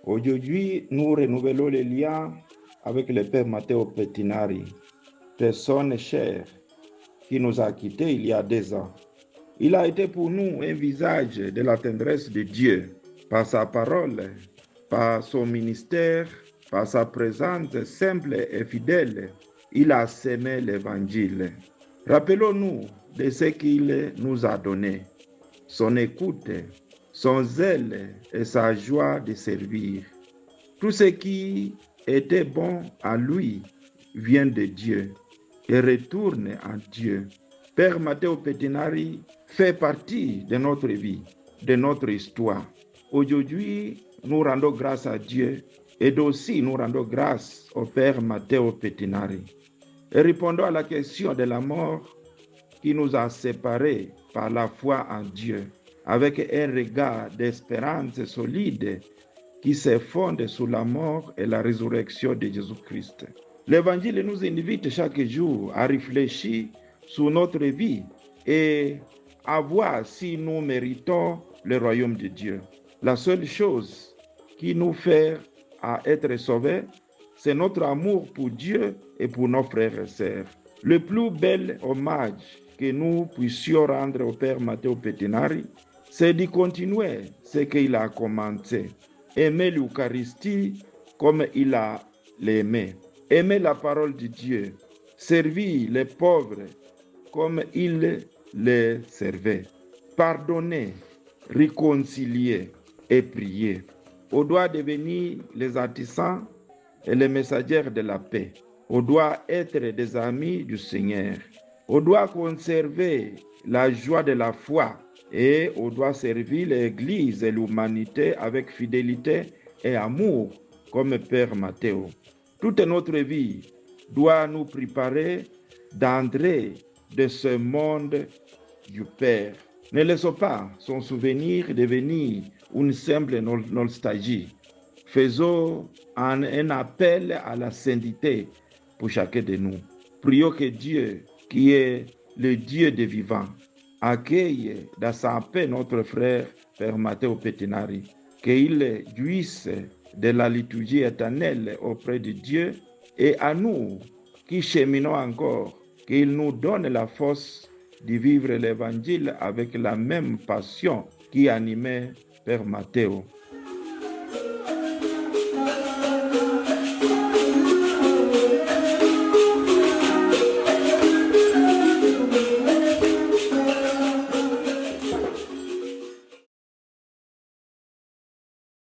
Aujourd'hui, nous renouvelons les liens avec le Père Matteo Pettinari, personne chère qui nous a quittés il y a 2 ans. Il a été pour nous un visage de la tendresse de Dieu, par sa parole, par son ministère, par sa présence simple et fidèle. Il a semé l'évangile. Rappelons-nous de ce qu'il nous a donné, son écoute, son zèle et sa joie de servir. Tout ce qui était bon à lui vient de Dieu et retourne à Dieu. Père Matteo Pettinari fait partie de notre vie, de notre histoire. Aujourd'hui, nous rendons grâce à Dieu et aussi nous rendons grâce au Père Matteo Pettinari. Et répondons à la question de la mort qui nous a séparés par la foi en Dieu, avec un regard d'espérance solide qui se fonde sur la mort et la résurrection de Jésus-Christ. L'Évangile nous invite chaque jour à réfléchir sur notre vie et à voir si nous méritons le royaume de Dieu. La seule chose qui nous fait à être sauvés, c'est notre amour pour Dieu et pour nos frères et sœurs. Le plus bel hommage que nous puissions rendre au Père Matteo Pettinari, c'est de continuer ce qu'il a commencé. Aimer l'Eucharistie comme il a l'aimé. Aimer la parole de Dieu. Servir les pauvres comme il les servait. Pardonner, réconcilier et prier. On doit devenir les artisans et les messagers de la paix. On doit être des amis du Seigneur. On doit conserver la joie de la foi et on doit servir l'Église et l'humanité avec fidélité et amour comme Père Matteo. Toute notre vie doit nous préparer d'entrer de ce monde du Père. Ne laissons pas son souvenir devenir une simple nostalgie. Faisons un appel à la sainteté pour chacun de nous. Prions que Dieu, qui est le Dieu des vivants, accueille dans sa paix notre frère Père Matteo Pettinari, qu'il jouisse de la liturgie éternelle auprès de Dieu et à nous qui cheminons encore, qu'il nous donne la force de vivre l'Évangile avec la même passion qui animait Père Matteo.